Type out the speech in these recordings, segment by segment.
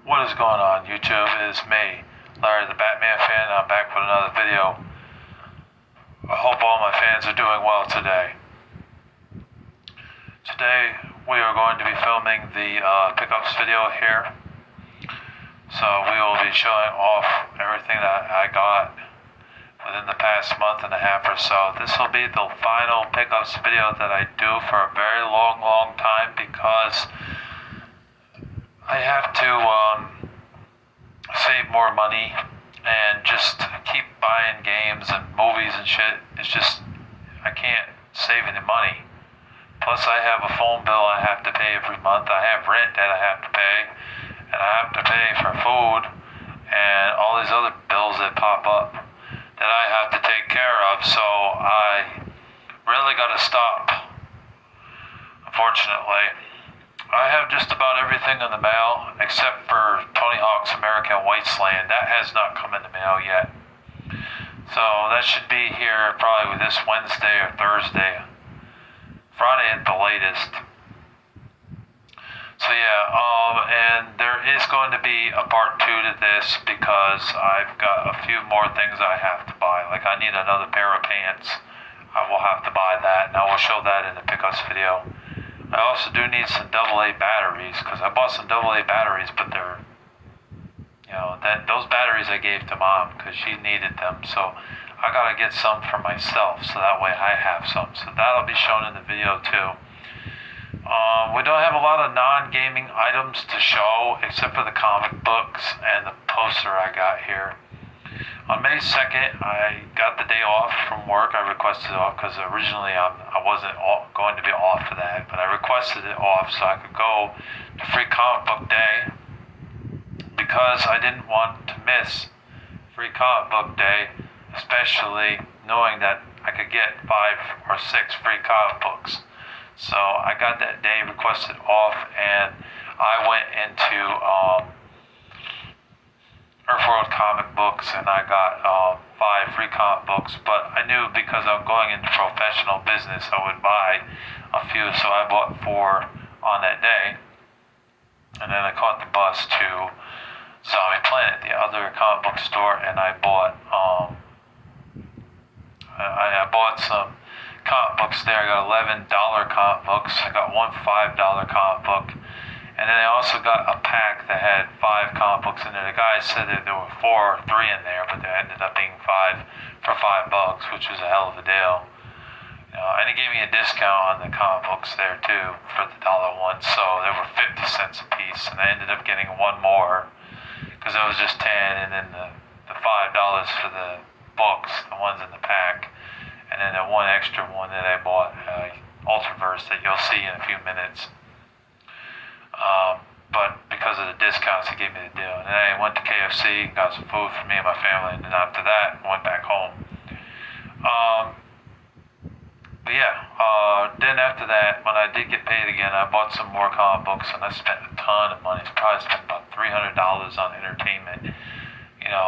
What is going on, YouTube? It is me, Larry the Batman fan, and I'm back with another video. I hope all my fans are doing well today. Today, we are going to be filming the pickups video here. So we will be showing off everything that I got within the past month and a half or so. This will be the final pickups video that I do for a very long time because I have to save more money and just keep buying games and movies and shit. It's just, I can't save any money. Plus I have a phone bill I have to pay every month. I have rent that I have to pay. And I have to pay for food and all these other bills that pop up that I have to take care of. So I really got to stop, unfortunately. I have just about everything in the mail except for Tony Hawk's American Wasteland. That has not come in the mail yet. So that should be here probably this Wednesday or Thursday. Friday at the latest. So yeah, and there is going to be a part 2 to this because I've got a few more things I have to buy. Like I need another pair of pants. I will have to buy that, and I will show that in the pickups video. I also do need some AA batteries because I bought some AA batteries, but they're, those batteries I gave to Mom because she needed them. So I gotta get some for myself so that way I have some. So that'll be shown in the video too. We don't have a lot of non-gaming items to show except for the comic books and the poster I got here. On May 2nd, I got the day off from work. I requested it off because originally I wasn't going to be off for that, but I requested it off so I could go to Free Comic Book Day because I didn't want to miss Free Comic Book Day, especially knowing that I could get 5 or 6 free comic books. So I got that day requested off, and I went into Earthworld Comic Books, and I got 5 free comic books. But I knew because I'm going into professional business, I would buy a few, so I bought 4 on that day. And then I caught the bus to Zombie Planet, the other comic book store, and I bought I bought some comic books there. I got $11 comic books. I got one $5 comic book. And then I also got a pack that had 5 comic books in there. The guy said that there were 4 or 3 in there, but there ended up being 5 for $5, which was a hell of a deal. And he gave me a discount on the comic books there too for the $1. So they were 50 cents a piece, and I ended up getting 1 more because it was just 10, and then the $5 for the books, the ones in the pack, and then the 1 extra one that I bought, Ultraverse, that you'll see in a few minutes. But because of the discounts, he gave me the deal. And then I went to KFC, got some food for me and my family, and then after that, went back home. Then after that, when I did get paid again, I bought some more comic books, and I spent a ton of money. I probably spent about $300 on entertainment.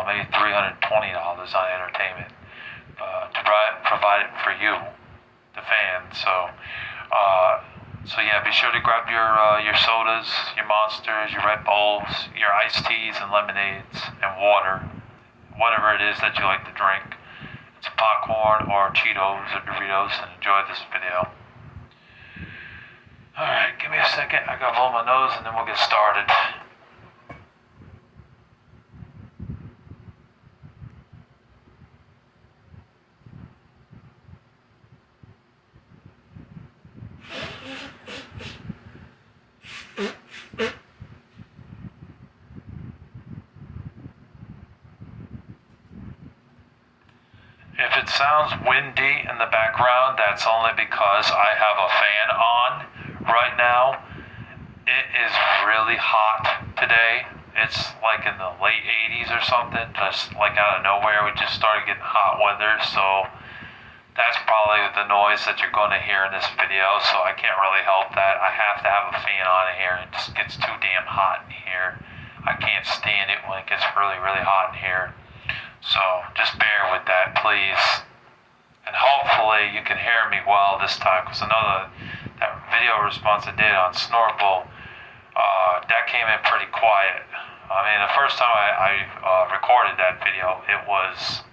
Maybe $320 on entertainment to provide it for you, the fans. So yeah, be sure to grab your sodas, your Monsters, your Red Bulls, your iced teas and lemonades and water, whatever it is that you like to drink. It's popcorn or Cheetos or Doritos, and enjoy this video. Alright, give me a second. I gotta blow my nose and then we'll get started. If it sounds windy in the background, that's only because I have a fan on right now. It is really hot today. It's like in the late 80s or something, just like out of nowhere. We just started getting hot weather, so that's probably the noise that you're going to hear in this video, so I can't really help that. I have to have a fan on in here. It just gets too damn hot in here. I can't stand it when it gets really hot in here. So just bear with that, please. And hopefully you can hear me well this time, because I know that video response I did on Snorkel, that came in pretty quiet. I mean, the first time I recorded that video, it was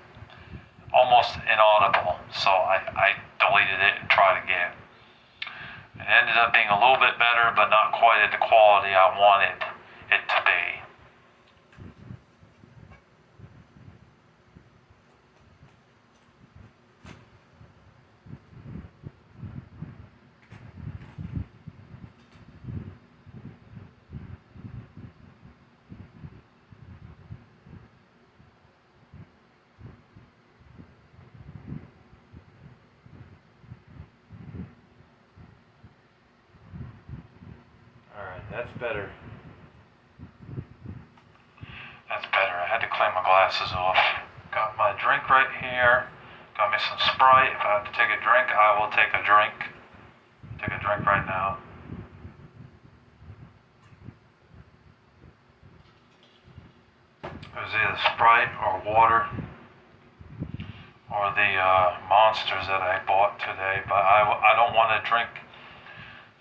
almost inaudible, so I deleted it and tried again. It ended up being a little bit better, but not quite at the quality I wanted it to be. Alright, that's better. That's better. I had to clean my glasses off. Got my drink right here. Got me some Sprite. If I have to take a drink, I will take a drink. Take a drink right now. It was either Sprite or water or the Monsters that I bought today, but I don't want to drink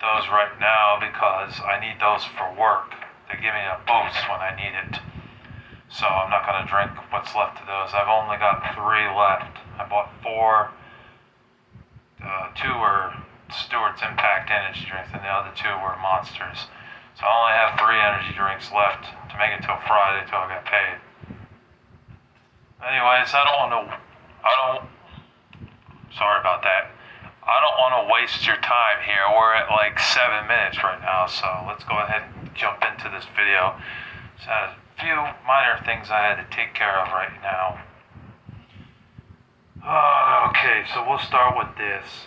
those right now because I need those for work. They give me a boost when I need it. So I'm not going to drink what's left of those. I've only got 3 left. I bought 4. 2 were Stewart's Impact energy drinks and the other 2 were Monsters. So I only have 3 energy drinks left to make it till Friday till I get paid. Anyways, sorry about that. I don't want to waste your time here. We're at like 7 minutes right now, so let's go ahead and jump into this video. So a few minor things I had to take care of right now. Okay, so we'll start with this.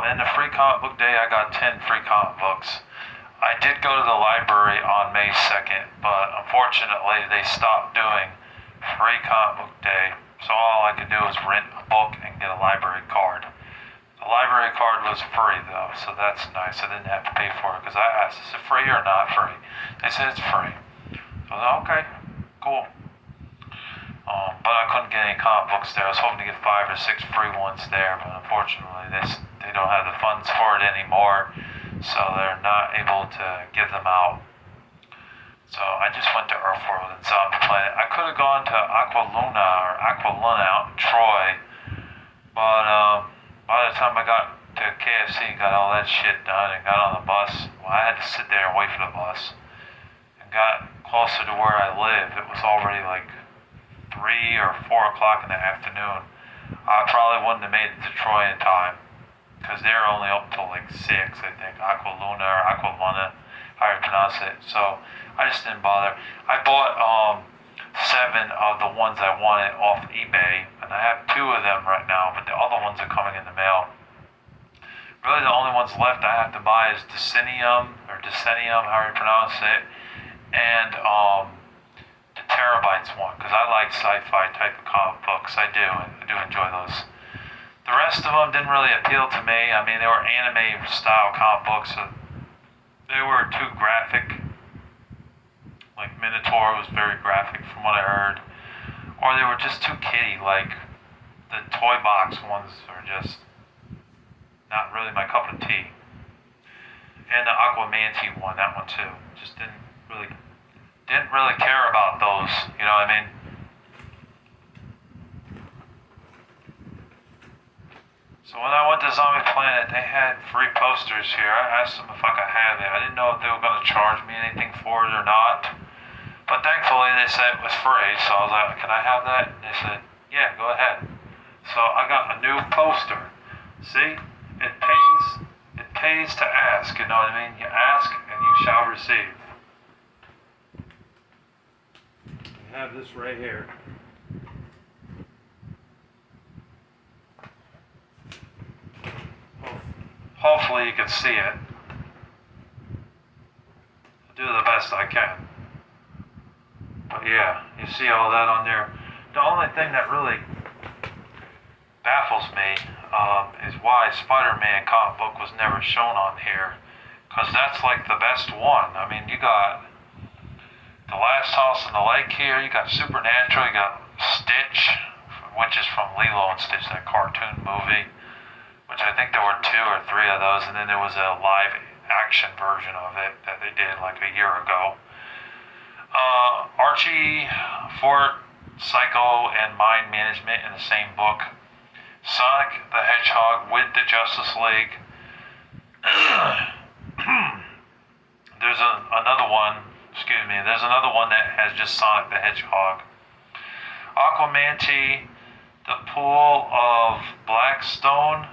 In the free comic book day, I got 10 free comic books. I did go to the library on May 2nd, but unfortunately they stopped doing free comic book day. So all I could do was rent a book and get a library card. The library card was free though, so that's nice. I didn't have to pay for it because I asked, is it free or not free? They said it's free. So I was like, okay, cool. But I couldn't get any comic books there. I was hoping to get 5 or 6 free ones there, but unfortunately they don't have the funds for it anymore, so they're not able to give them out. So I just went to Earthworld and Zombie Planet. I could have gone to Aqualuna out in Troy, but by the time I got to KFC and got all that shit done and got on the bus, well, I had to sit there and wait for the bus. And got closer to where I live, it was already like 3 or 4 o'clock in the afternoon. I probably wouldn't have made it to Troy in time, because they're only up till like 6, I think. Aqualuna or Aqualuna, how you pronounce it. So I just didn't bother. I bought 7 of the ones I wanted off eBay, and I have 2 of them right now, but the other ones are coming in the mail. Really the only ones left I have to buy is Decennium, how you pronounce it, and the Terabytes one, because I like sci-fi type of comic books. I do enjoy those. The rest of them didn't really appeal to me. I mean, they were anime style comic books, so they were too graphic. Like Minotaur was very graphic from what I heard. Or they were just too kiddie, like the toy box ones are just not really my cup of tea. And the Aquamanti one, that one too. Just didn't really care about those, you know what I mean? So when I went to Zombie Planet, they had free posters here. I asked them if I could have it. I didn't know if they were going to charge me anything for it or not. But thankfully they said it was free, so I was like, can I have that? And they said, yeah, go ahead. So I got a new poster. See? It pays to ask, you know what I mean? You ask and you shall receive. I have this right here. Hopefully you can see it. I'll do the best I can. But yeah, you see all that on there. The only thing that really baffles me is why Spider-Man comic book was never shown on here. Because that's like the best one. I mean, you got The Last House on the Lake here, you got Supernatural, you got Stitch, which is from Lilo and Stitch, that cartoon movie. Which I think there were 2 or 3 of those, and then there was a live action version of it that they did like a year ago. Archie, Fort, Psycho, and Mind Management in the same book. Sonic the Hedgehog with the Justice League. There's another one. There's another one that has just Sonic the Hedgehog. Aquamanti, the Pool of Blackstone,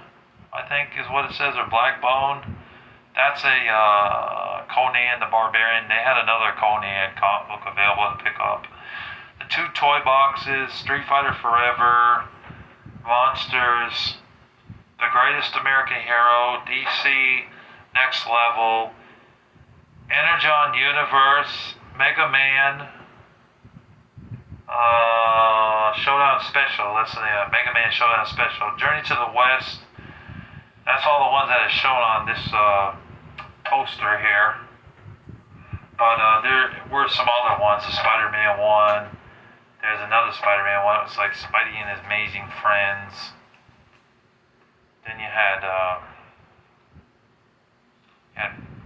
I think is what it says, or Blackbone. That's a Conan the Barbarian. They had another Conan comic book available to pick up. The 2 toy boxes, Street Fighter Forever, Monsters, The Greatest American Hero, DC Next Level, Energon Universe, Mega Man, Showdown Special. That's the Mega Man Showdown Special. Journey to the West. That's all the ones that are shown on this poster here. But there were some other ones. The Spider-Man one. There's another Spider-Man one. It was like Spidey and his Amazing Friends. Then you had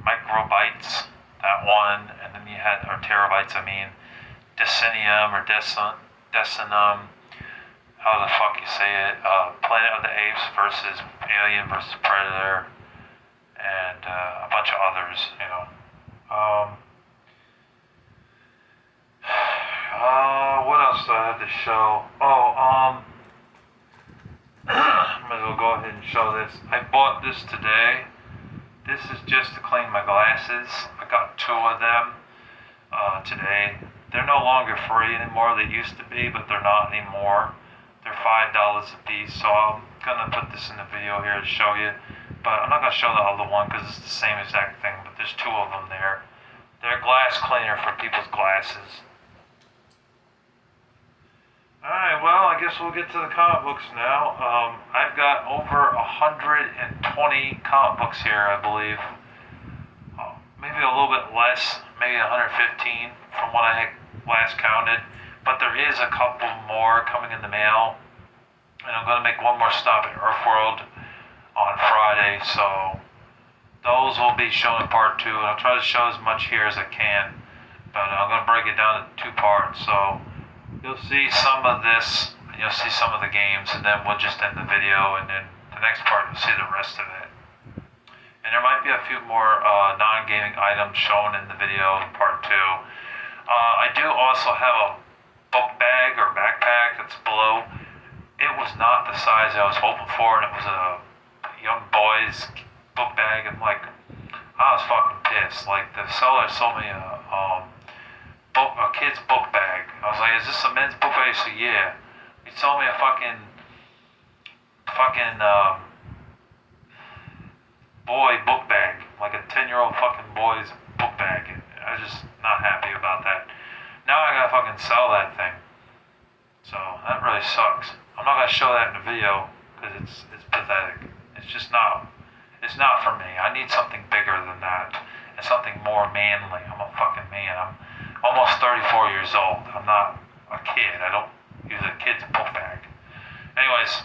Microbytes, that one, and then you had, or Terabytes, Decennium or Decenum, how the fuck you say it, Planet of the Apes versus Alien versus Predator, and a bunch of others, what else do I have to show? Might as well go ahead and show this. I bought this today. This is just to clean my glasses. I got 2 of them today. They're no longer free anymore. They used to be, but they're not anymore. They're $5 a piece, so I'm gonna put this in the video here to show you. But I'm not gonna show the other one because it's the same exact thing, but there's 2 of them there. They're a glass cleaner for people's glasses. Alright, well, I guess we'll get to the comic books now. I've got over 120 comic books here, I believe. Maybe a little bit less, maybe 115 from what I had last counted. But there is a couple more coming in the mail. And I'm going to make one more stop at Earthworld on Friday, so those will be shown in part 2. And I'll try to show as much here as I can. But I'm going to break it down into 2 parts, so you'll see some of this, and you'll see some of the games, and then we'll just end the video, and then the next part you'll see the rest of it. And there might be a few more non-gaming items shown in the video in part 2. I do also have a book bag or backpack that's below. It was not the size I was hoping for, and it was a young boy's book bag. I'm like, I was fucking pissed. Like, the seller sold me a kid's book bag. I was like, is this a men's book bag? He said, yeah. He sold me a fucking boy book bag, like a 10-year-old fucking boy's book bag. I was just not happy about that. Now I gotta fucking sell that thing. So that really sucks. I'm not gonna show that in the video because it's pathetic. It's not for me. I need something bigger than that and something more manly. I'm a fucking man. I'm almost 34 years old. I'm not a kid. I don't use a kid's book bag. Anyways,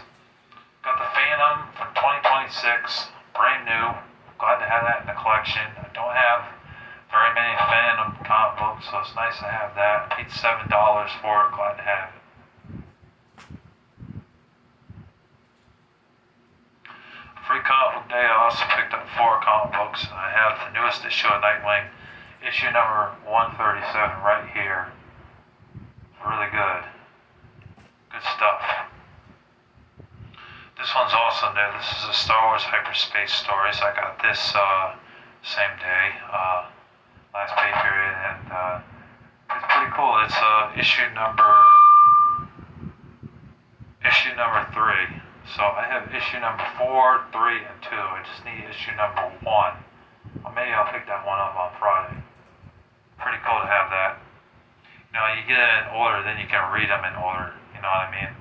got the Phantom from 2026, brand new. Glad to have that in the collection. I don't have very many Phantom comic books, so it's nice to have that. I paid $7 for it. Glad to have it. Free comic book day, I also picked up 4 comic books, and I have the newest issue of Nightwing, issue number 137 right here. It's really good. Good stuff. This one's also new. This is a Star Wars Hyperspace story, so I got this same day, last pay period, and it's pretty cool. It's issue number 3. So I have issue number 4, 3, and 2. I just need issue number 1. Well, maybe I'll pick that one up on Friday. Pretty cool to have that. You know, you get it in order, then you can read them in order. You know what I mean?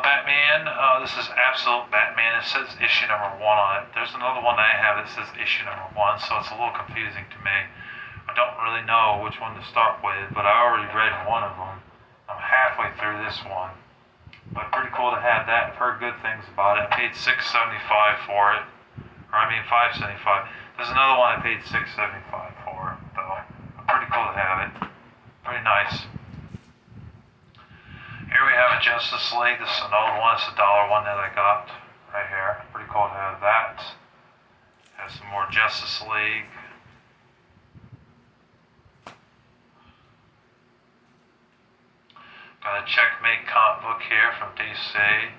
Batman. This is Absolute Batman. It says issue number 1 on it. There's another one that I have that says issue number 1, so it's a little confusing to me. I don't really know which one to start with, but I already read one of them. I'm halfway through this one. But pretty cool to have that. I've heard good things about it. I paid $6.75 for it. Or I mean $5.75. There's another one I paid $6.75 for, though. Pretty cool to have it. Pretty nice. Here we have a Justice League. This is an old one. It's a dollar one that I got right here. Pretty cool to have that. Have some more Justice League. Got a Checkmate comic book here from DC.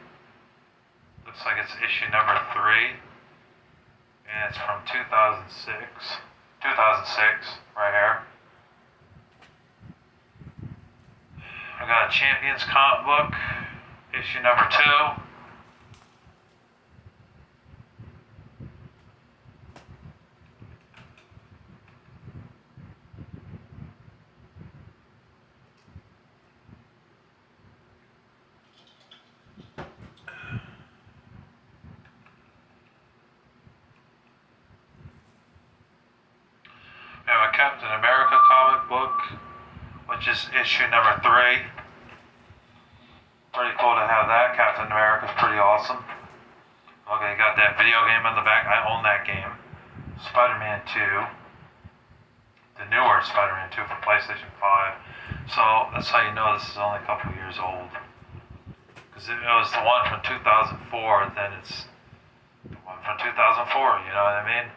Looks like it's issue number 3. And it's from 2006. 2006, right here. I got a Champions comic book, issue number 2. We have a Captain America comic book, which is issue number 3. Pretty cool to have that. Captain America's pretty awesome. Okay, got that video game on the back. I own that game. Spider-Man 2. The newer Spider-Man 2 for PlayStation 5. So that's how you know this is only a couple years old. Because if it was the one from 2004, then it's the one from 2004, you know what I mean?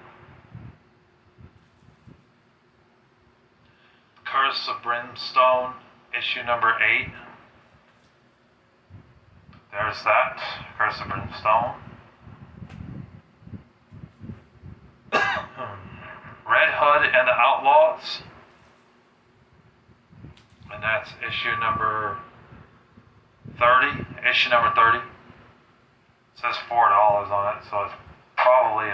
Curse of Brimstone, issue number 8. There's that, Curse of Brimstone. Red Hood and the Outlaws. And that's issue number 30. Issue number 30. It says $4 on it, so it's probably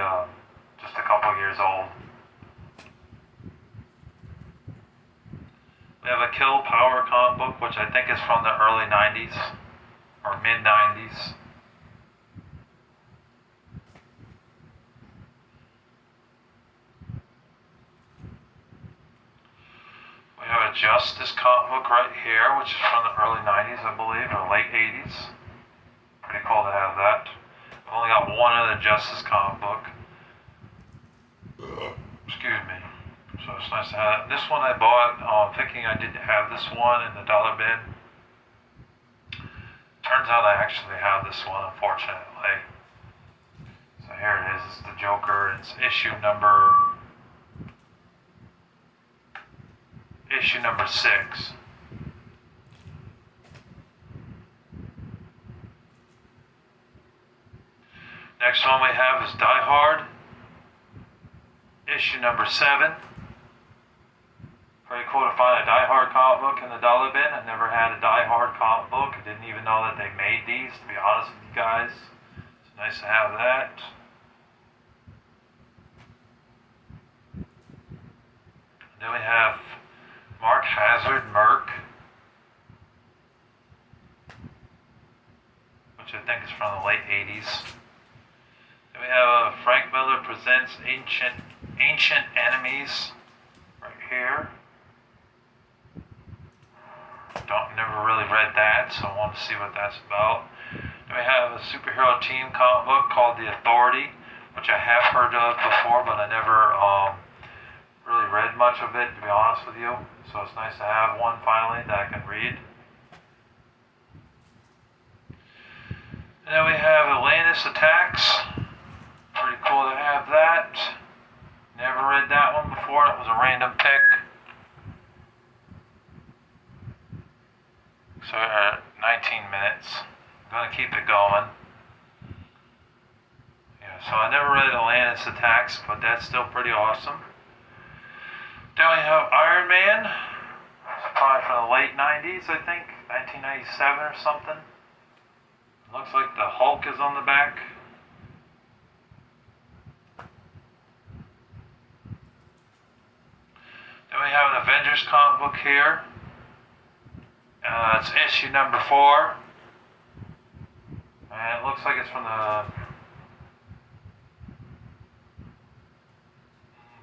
just a couple years old. We have a Kill Power comic book, which I think is from the early 90s. Or mid-90s. We have a Justice comic book right here, which is from the early 90s, I believe, or late 80s. Pretty cool to have that. I've only got one other Justice comic book. Excuse me. So it's nice to have that. This one I bought thinking I didn't have this one in the dollar bin. Turns out I actually have this one, unfortunately. So here it is. It's the Joker. It's issue number 6. Next one we have is Die Hard, issue number 7. Pretty cool to find a Die Hard comic book in the dollar bin. I've never had a Die Hard comic book. I didn't even know that they made these, to be honest with you guys. It's nice to have that. And then we have Mark Hazard, Merc, which I think is from the late 80s. Then we have Frank Miller Presents Ancient Enemies, right here. Never really read that, so I want to see what that's about. Then we have a superhero team comic book called The Authority, which I have heard of before, but I never really read much of it, to be honest with you. So it's nice to have one finally that I can read. And then we have Atlantis Attacks. Pretty cool to have that. Never read that one before. It was a random pick. So we're at 19 minutes. I'm going to keep it going. Yeah, so I never read Atlantis Attacks, but that's still pretty awesome. Then we have Iron Man. It's probably from the late 90s, I think. 1997 or something. Looks like the Hulk is on the back. Then we have an Avengers comic book here. It's issue number 4. And it looks like it's from the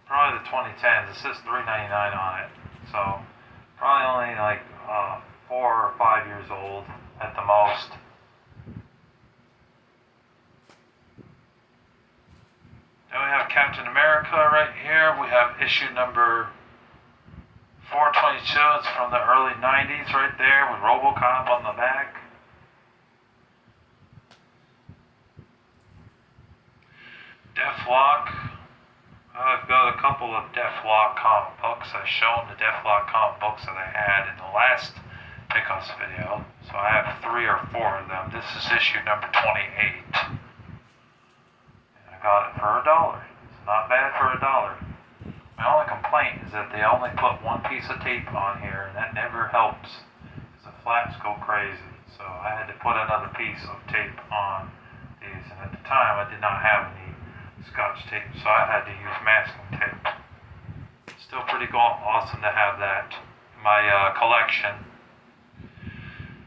probably the 2010s. It says $3.99 on it. So probably only like 4 or 5 years old at the most. Then we have Captain America right here. We have issue number 422. It's from the early 90s right there with RoboCop on the back. Deathlock. I've got a couple of Deathlock comic books. I've shown the Deathlock comic books that I had in the last pickups video. So I have 3 or 4 of them. This is issue number 28. And I got it for $1. It's not bad for $1. My only complaint is that they only put one piece of tape on here, and that never helps because the flaps go crazy. So I had to put another piece of tape on these, and at the time I did not have any Scotch tape, so I had to use masking tape. Still pretty awesome to have that in my collection.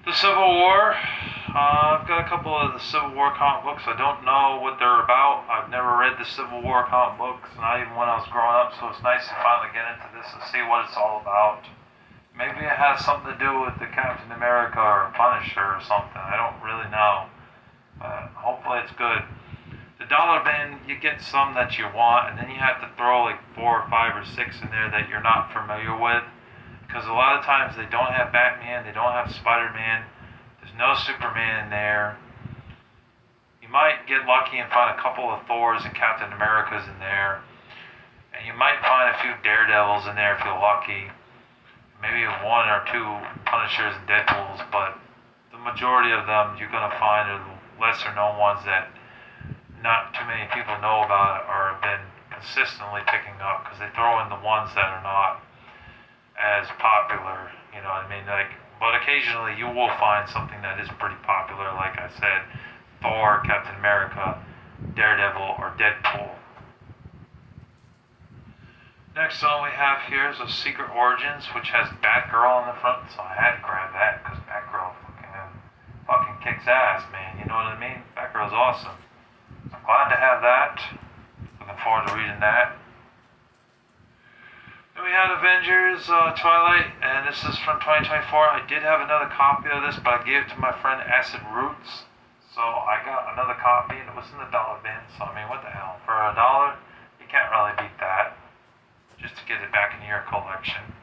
The Civil War. I've got a couple of the Civil War comic books. I don't know what they're about. I've never read the Civil War comic books, not even when I was growing up, so it's nice to finally get into this and see what it's all about. Maybe it has something to do with the Captain America or Punisher or something. I don't really know. But hopefully it's good. The dollar bin, you get some that you want, and then you have to throw like 4 or 5 or 6 in there that you're not familiar with. Because a lot of times they don't have Batman, they don't have Spider-Man, there's no Superman in there. You might get lucky and find a couple of Thors and Captain Americas in there. And you might find a few Daredevils in there if you're lucky. Maybe 1 or 2 Punishers and Deadpools, but the majority of them you're going to find are the lesser known ones that not too many people know about it or have been consistently picking up, because they throw in the ones that are not as popular, you know what I mean? But occasionally you will find something that is pretty popular, like I said, Thor, Captain America, Daredevil, or Deadpool. Next one we have here is a Secret Origins, which has Batgirl on the front, so I had to grab that because Batgirl fucking kicks ass, man. You know what I mean? Batgirl's awesome. I'm glad to have that. Looking forward to reading that. Then we had Avengers Twilight, and this is from 2024. I did have another copy of this, but I gave it to my friend Acid Roots. So I got another copy, and it was in the dollar bin. So I mean, what the hell? For $1, you can't really beat that. Just to get it back into your collection.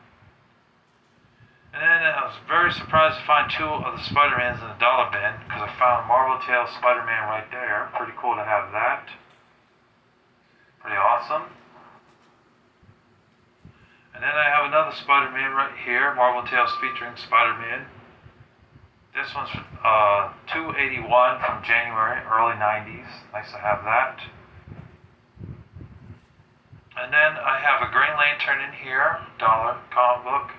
And then I was very surprised to find 2 of the Spider-Mans in the dollar bin, because I found Marvel Tales Spider-Man right there. Pretty cool to have that. Pretty awesome. And then I have another Spider-Man right here, Marvel Tales featuring Spider-Man. This one's $2.81 from January, early 90s. Nice to have that. And then I have a Green Lantern in here, $1 comic book.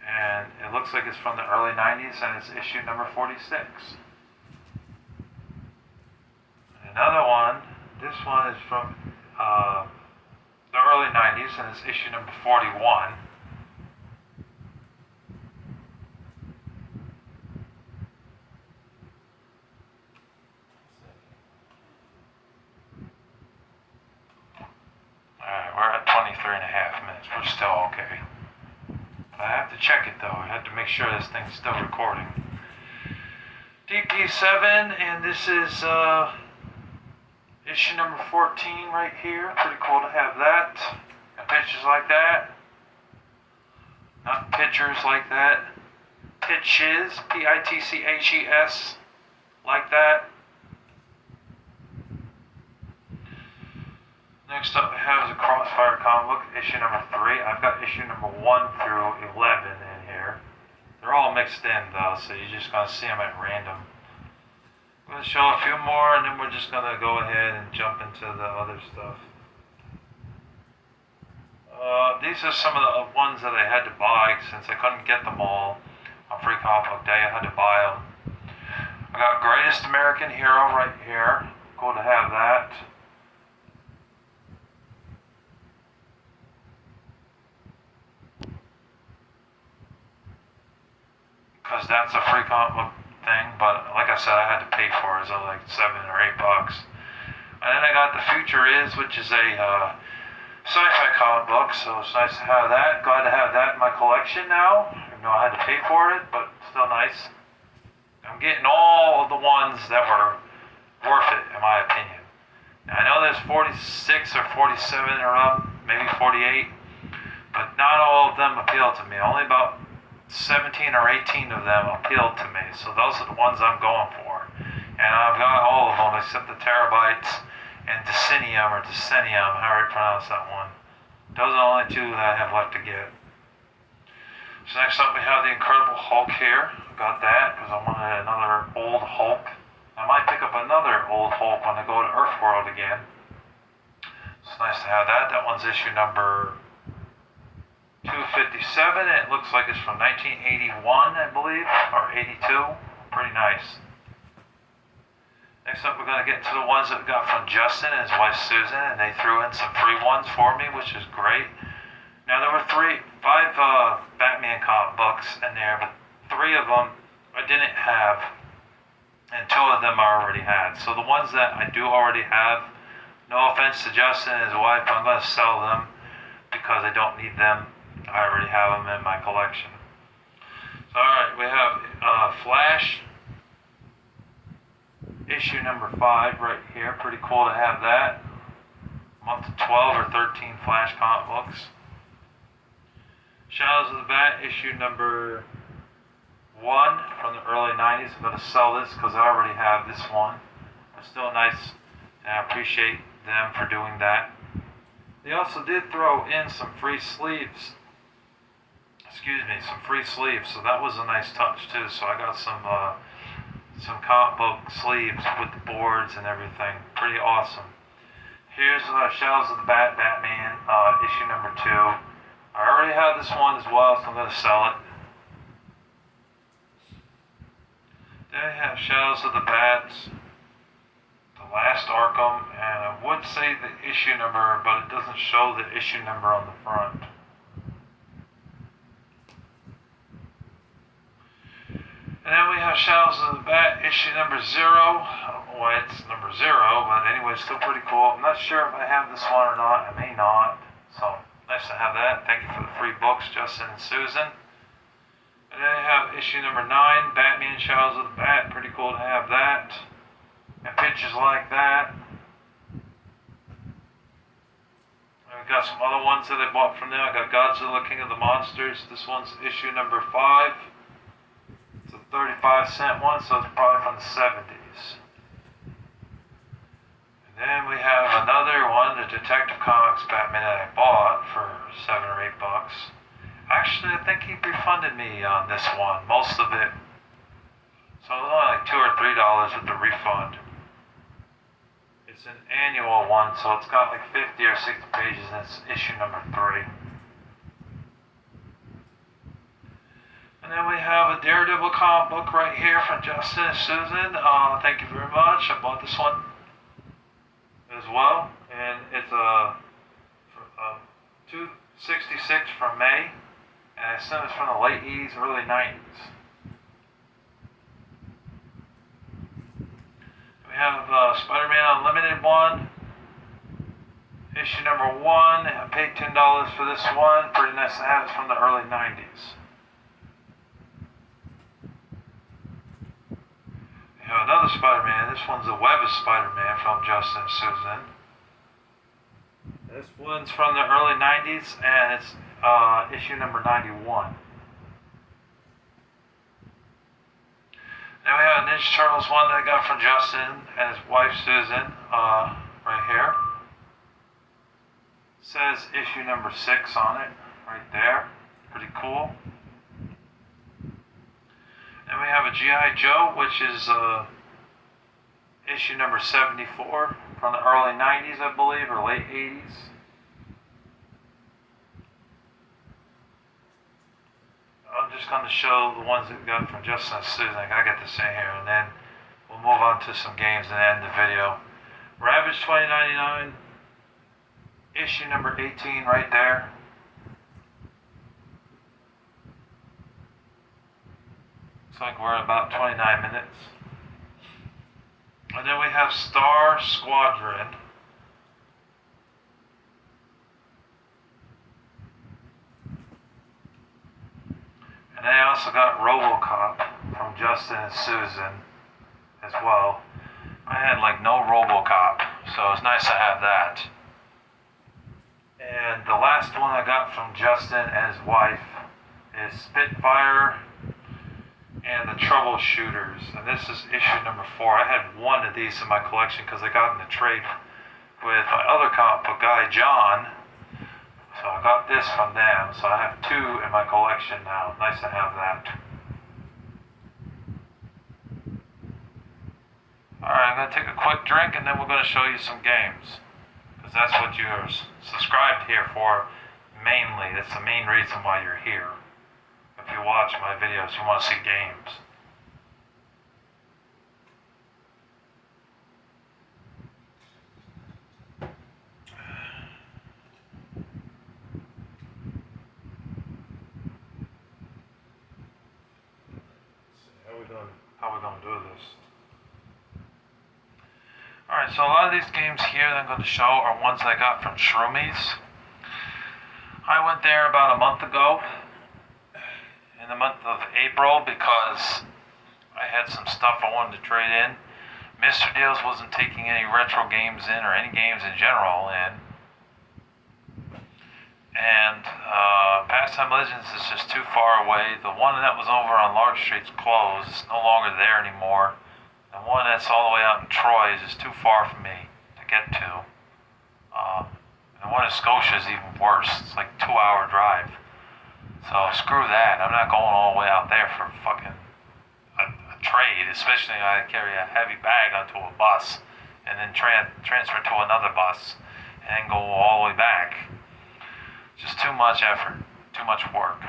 And it looks like it's from the early 90s, and it's issue number 46. And another one, this one is from the early 90s, and it's issue number 41. Alright, we're at 23 and a half minutes. We're still okay. I have to check it though. I had to make sure this thing's still recording. DP7, and this is issue number 14 right here. Pretty cool to have that. Got pictures like that. Not pictures like that. Pitches, Pitches, like that. Next up we have is a Crossfire comic book, issue number 3. I've got issue number 1 through 11 in here. They're all mixed in though, so you're just going to see them at random. I'm going to show a few more, and then we're just going to go ahead and jump into the other stuff. These are some of the ones that I had to buy since I couldn't get them all on Free Comic Book Day. I had to buy them. I got Greatest American Hero right here. Cool to have that. Because that's a free comic book thing, but like I said, I had to pay for it, so like $7 or $8. And then I got The Future Is, which is a sci-fi comic book, so it's nice to have that. Glad to have that in my collection now. Even though I had to pay for it, but still nice. I'm getting all of the ones that were worth it, in my opinion. Now, I know there's 46 or 47 or maybe 48, but not all of them appeal to me. Only about 17 or 18 of them appealed to me. So those are the ones I'm going for. And I've got all of them except the Terabytes and Decennium, however you pronounce that one. Those are the only two that I have left to get. So next up we have the Incredible Hulk here. I got that because I wanted another old Hulk. I might pick up another old Hulk when I go to Earthworld again. It's nice to have that. That one's issue number 257. It looks like it's from 1981, I believe, or 82. Pretty nice. Next up, we're going to get to the ones that we got from Justin and his wife Susan, and they threw in some free ones for me, which is great. Now, there were five Batman comic books in there, but three of them I didn't have, and two of them I already had. So the ones that I do already have, no offense to Justin and his wife, I'm going to sell them because I don't need them. I already have them in my collection. So, alright, we have Flash, issue number 5 right here. Pretty cool to have that. I'm up to 12 or 13 Flash comic books. Shadows of the Bat, issue number 1 from the early 90s. I'm going to sell this because I already have this one. It's still nice, and I appreciate them for doing that. They also did throw in some free sleeves. Some free sleeves. So that was a nice touch too. So I got some comic book sleeves with the boards and everything. Pretty awesome. Here's Shadows of the Bat, Batman, issue number 2. I already have this one as well, so I'm going to sell it. Then we have Shadows of the Bat, The Last Arkham, and I would say the issue number, but it doesn't show the issue number on the front. And then we have Shadows of the Bat, issue number 0. I don't know why it's number 0, but anyway, it's still pretty cool. I'm not sure if I have this one or not. I may not. So, nice to have that. Thank you for the free books, Justin and Susan. And then I have issue number 9, Batman Shadows of the Bat. Pretty cool to have that. And pictures like that. And we got some other ones that I bought from them. I got Godzilla, King of the Monsters. This one's issue number 5. 35-cent one, so it's probably from the 70s. And then we have another one, the Detective Comics Batman that I bought for $7 or $8. Actually, I think he refunded me on this one, most of it. So it was only like $2 or $3 with the refund. It's an annual one, so it's got like 50 or 60 pages, and it's issue number 3. And then we have a Daredevil comic book right here from Justin and Susan. Thank you very much. I bought this one as well. And it's a 266 from May. And I assume it's from the late 80s, early 90s. We have Spider-Man Unlimited one. Issue number 1. I paid $10 for this one. Pretty nice to have. It's from the early 90s. We have another Spider-Man. This one's the Web of Spider-Man from Justin and Susan. This one's from the early 90s, and it's issue number 91. Now we have a Ninja Turtles one that I got from Justin and his wife Susan, right here. It says issue number 6 on it, right there. Pretty cool. Then we have a G.I. Joe, which is issue number 74 from the early 90s, I believe, or late 80s. I'm just going to show the ones that we got from Justin and Susan. I gotta get this in here, and then we'll move on to some games and end the video. Ravage 2099, issue number 18 right there. Looks like we're at about 29 minutes. And then we have Star Squadron. And I also got RoboCop from Justin and Susan as well. I had like no RoboCop. So it's nice to have that. And the last one I got from Justin and his wife is Spitfire and the Troubleshooters. And this is issue number 4. I had one of these in my collection because I got in a trade with my other comic book guy, John. So I got this from them. So I have 2 in my collection now. Nice to have that. Alright, I'm going to take a quick drink and then we're going to show you some games. Because that's what you're subscribed here for mainly. That's the main reason why you're here. If you watch my videos, you want to see games. How we gonna do this? Alright, so a lot of these games here that I'm going to show are ones I got from Shroomies. I went there about a month ago, in the month of April, because I had some stuff I wanted to trade in. Mr. Deals wasn't taking any retro games in, or any games in general in. And Pastime Legends is just too far away. The one that was over on Large Street's closed. It's no longer there anymore. The one that's all the way out in Troy is just too far for me to get to. The one in Scotia is even worse. It's like a 2-hour drive. So screw that. I'm not going all the way out there for fucking a trade, especially when I carry a heavy bag onto a bus and then transfer to another bus and go all the way back. Just too much effort, too much work.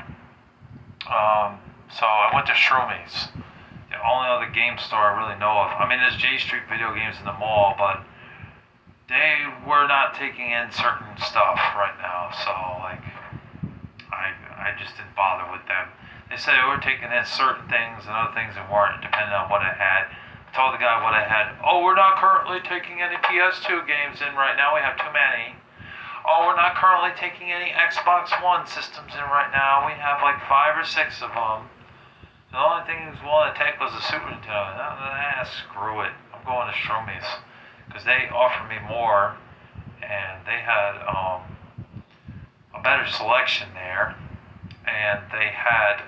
So I went to Shroomies, the only other game store I really know of. I mean, there's J Street Video Games in the mall, but they were not taking in certain stuff right now. So like, I just didn't bother with them. They said they were taking in certain things and other things that weren't, depending on what I had. I told the guy what I had. Oh, we're not currently taking any PS2 games in right now. We have too many. Oh, we're not currently taking any Xbox One systems in right now. We have like 5 or 6 of them. The only thing he was willing to take was the Super Nintendo. Screw it. I'm going to Shroomies. Because they offered me more. And they had a better selection there. And they had,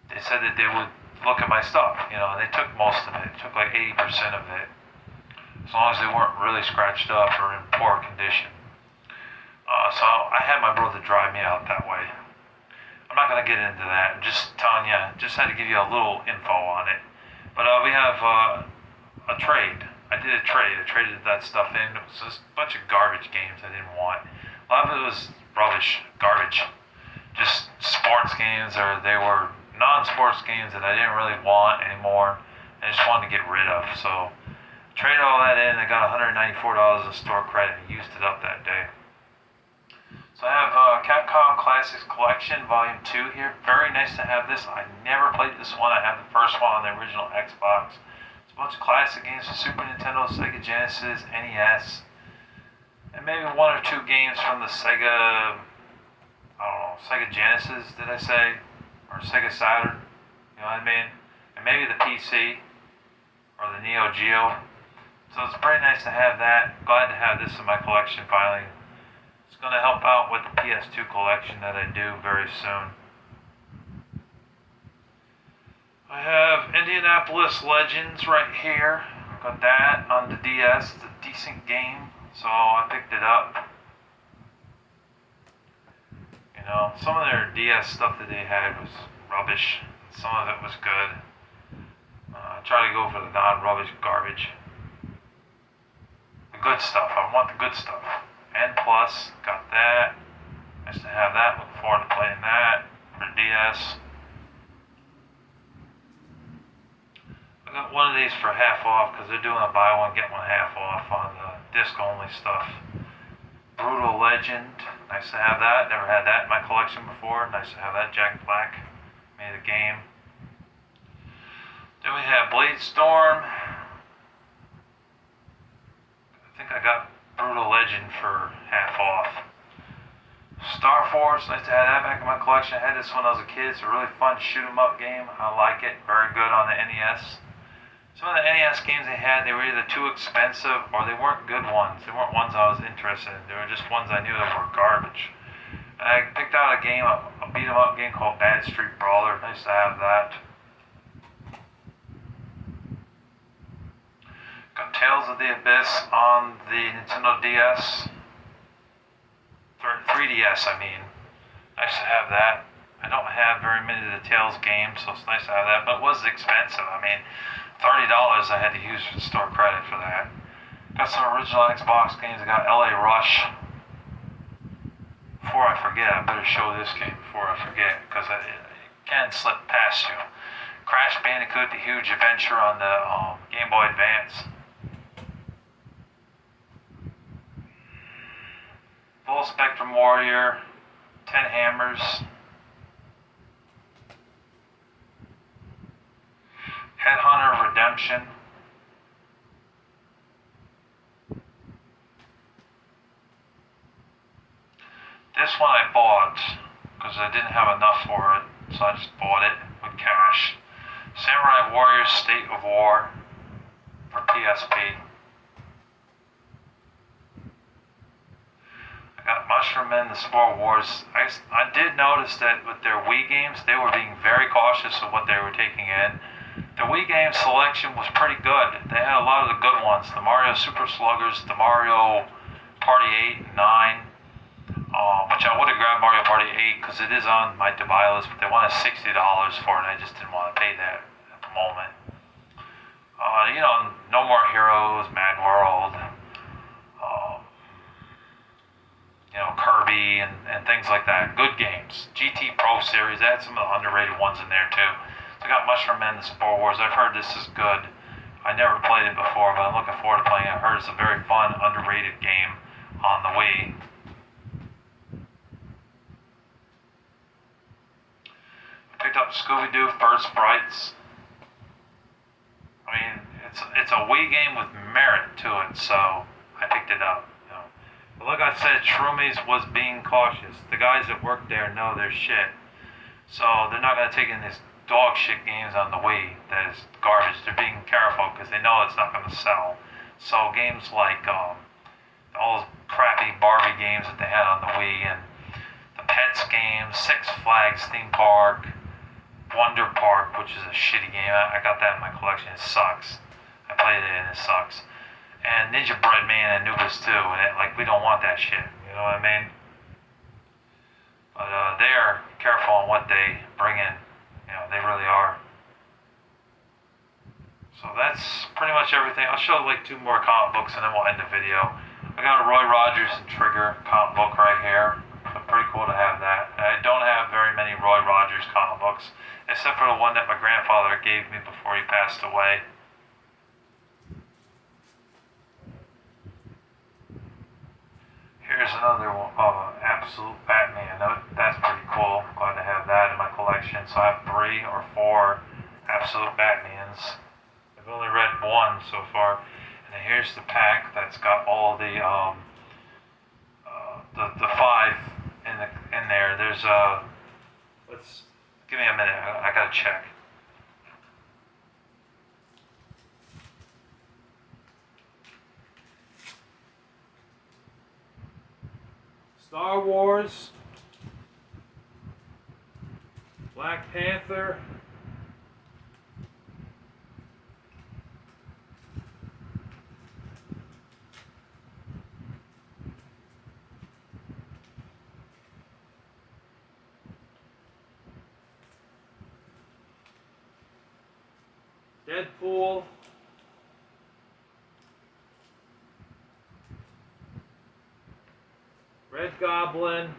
they said that they would look at my stuff. You know, and they took most of it. They took like 80% of it. As long as they weren't really scratched up or in poor condition. So I had my brother drive me out that way. I'm not going to get into that. I'm just telling you, just had to give you a little info on it. But we have a trade. I did a trade. I traded that stuff in. It was just a bunch of garbage games I didn't want. A lot of it was rubbish, garbage. Just sports games, or they were non-sports games that I didn't really want anymore. I just wanted to get rid of. So traded all that in. I got $194 in store credit and used it up that day. So I have Capcom Classics Collection Volume 2 here. Very nice to have this. I never played this one. I have the first one on the original Xbox. It's a bunch of classic games for Super Nintendo, Sega Genesis, NES, and maybe 1 or 2 games from the Sega, I don't know, Sega Genesis, did I say? Or Sega Saturn, you know what I mean? And maybe the PC, or the Neo Geo. So it's pretty nice to have that. Glad to have this in my collection finally. It's going to help out with the PS2 collection that I do very soon. I have Indianapolis Legends right here. Got that on the DS. It's a decent game, so I picked it up. You know, some of their DS stuff that they had was rubbish. Some of it was good. I try to go for the non-rubbish garbage. The good stuff. I want the good stuff. N Plus, got that. Nice to have that. Looking forward to playing that for DS. I got one of these for half off because they're doing a buy one get one half off on the disc only stuff. Brutal Legend. Nice to have that. Never had that in my collection before. Nice to have that. Jack Black made a game. Then we have Blade Storm. I think I got Brutal Legend for half off. Star Force, nice to have that back in my collection. I had this when I was a kid. It's a really fun shoot 'em up game. I like it. Very good on the NES. Some of the NES games they had, they were either too expensive or they weren't good ones. They weren't ones I was interested in. They were just ones I knew that were garbage. And I picked out a game, a beat 'em up game called Bad Street Brawler. Nice to have that. Got Tales of the Abyss on the Nintendo DS. 3DS, I mean. Nice to have that. I don't have very many of the Tales games, so it's nice to have that. But it was expensive. I mean, $30 I had to use for store credit for that. Got some original Xbox games. I got LA Rush. Before I forget, I better show this game before I forget, because it can slip past you. Crash Bandicoot: The Huge Adventure on the Game Boy Advance. Full Spectrum Warrior, 10 Hammers. Headhunter Redemption. This one I bought because I didn't have enough for it, so I just bought it with cash. Samurai Warriors State of War for PSP. I got Mushroom Men, The Spore Wars. I did notice that with their Wii games, they were being very cautious of what they were taking in. The Wii game selection was pretty good. They had a lot of the good ones. The Mario Super Sluggers, the Mario Party 8 and 9. Which I would have grabbed Mario Party 8 because it is on my to buy list, but they wanted $60 for it, and I just didn't want to pay that at the moment. No More Heroes, Mad World, Kirby, and things like that. Good games. GT Pro Series, they had some of the underrated ones in there too. So I got Mushroom Men, The Spore Wars. I've heard this is good. I never played it before, but I'm looking forward to playing it. I've heard it's a very fun, underrated game on the Wii. Picked up Scooby-Doo First Frights. I mean, it's a Wii game with merit to it, so I picked it up. But like I said, Shroomies was being cautious. The guys that work there know their shit, so they're not going to take in these dog shit games on the Wii that is garbage. They're being careful because they know it's not going to sell. So games like all those crappy Barbie games that they had on the Wii, and the Pets game, Six Flags Theme Park, Wonder Park, which is a shitty game. I got that in my collection. It sucks. I played it and it sucks. And Ninja Bread Man and Anubis too. And we don't want that shit. You know what I mean? But they're careful on what they bring in. They really are. So that's pretty much everything. I'll show 2 more comic books and then we'll end the video. I got a Roy Rogers and Trigger comic book right here. So pretty cool to have that. I don't have very many Roy Rogers comic books, except for the one that my grandfather gave me before he passed away. Here's another one, Absolute Batman. That's pretty cool. I'm glad to have that in my collection. So I have 3 or 4 Absolute Batmans. I've only read 1 so far. And then here's the pack that's got all the 5 in there. There's give me a minute. I gotta check. Star Wars, Black Panther, Deadpool, Red Goblin,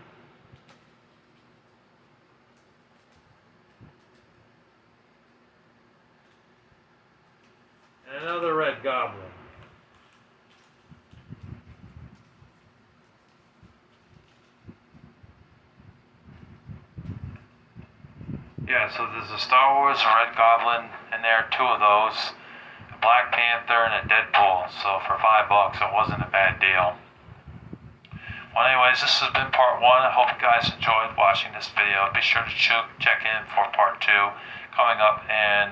and another Red Goblin. Yeah, so there's a Star Wars, a Red Goblin, and there are 2 of those, a Black Panther and a Deadpool. So for $5, it wasn't a bad deal. Well, anyways, this has been part 1. I hope you guys enjoyed watching this video. Be sure to check in for part 2 coming up in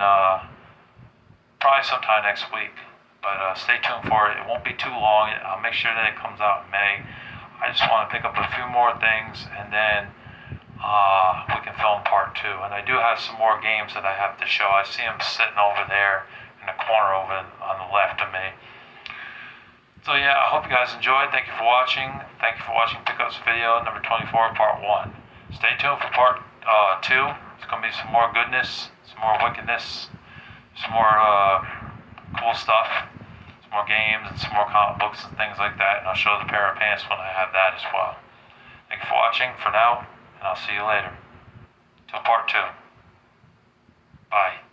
probably sometime next week. But stay tuned for it. It won't be too long. I'll make sure that it comes out in May. I just want to pick up a few more things, and then we can film part 2. And I do have some more games that I have to show. I see them sitting over there in the corner over on the left of me. So yeah, I hope you guys enjoyed. Thank you for watching. Thank you for watching Pickups video number 24, part 1. Stay tuned for part 2. It's going to be some more goodness, some more wickedness, some more cool stuff, some more games, and some more comic books and things like that. And I'll show the pair of pants when I have that as well. Thank you for watching for now, and I'll see you later. Till part 2. Bye.